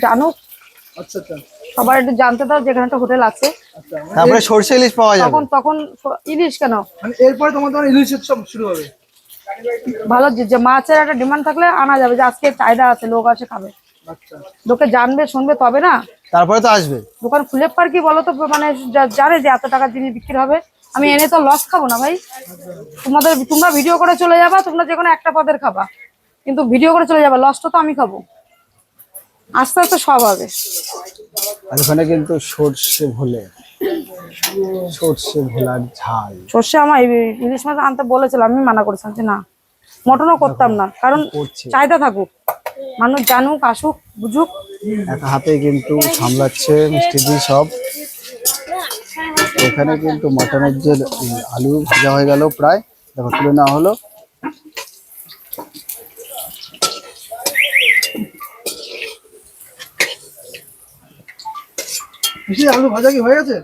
জানুক। আচ্ছা আচ্ছা, সবার একটু জানতে দাও যেখানে একটা হোটেল আছে। আচ্ছা তারপরে সরষে ইলিশ পাওয়া যাবে। তখন ইলিশ কেন, মানে এরপরে তোমার ইলিশের সব শুরু হবে। ভালো যে মাছের একটা ডিমান্ড থাকলে আনা যাবে, যে আজকে চাহিদা আছে, লোক আসে খাবে, আচ্ছা লোকে জানবে শুনবে তবে না। তারপরে তো আসবে। দোকান খুলে পার কি বলো তো, মানে জানে যে এত টাকার জিনিস বিক্রি হবে, আমি এনে তো লস খাবো না ভাই। তোমরা ভিডিও করে চলে যাবা, তোমরা যে কোনো একটা পদের খাবা, কিন্তু ভিডিও করে চলে যাবা, লসটা তো আমি খাবো। আস্তে আস্তে সব হবে। আর ওখানে কিন্তু সরষে ভোলার ঝাল। সর্ষে আমার ইলিশ মাছ আনতে বলেছিলাম, আমি মানা করেছিলাম যে না, মটনও করতাম না, কারণ চাহিদা থাকুক, মানুষ জানুক আসুক বুঝুক। এক হাতে কিন্তু সামলাচ্ছে মিষ্টি সব। এখানে কিন্তু মটনের যে আলু ভাজা হয়ে গেল প্রায়, দেখো তুলে নেওয়া হলো। আলু ভাজা কি হয়ে গেছে?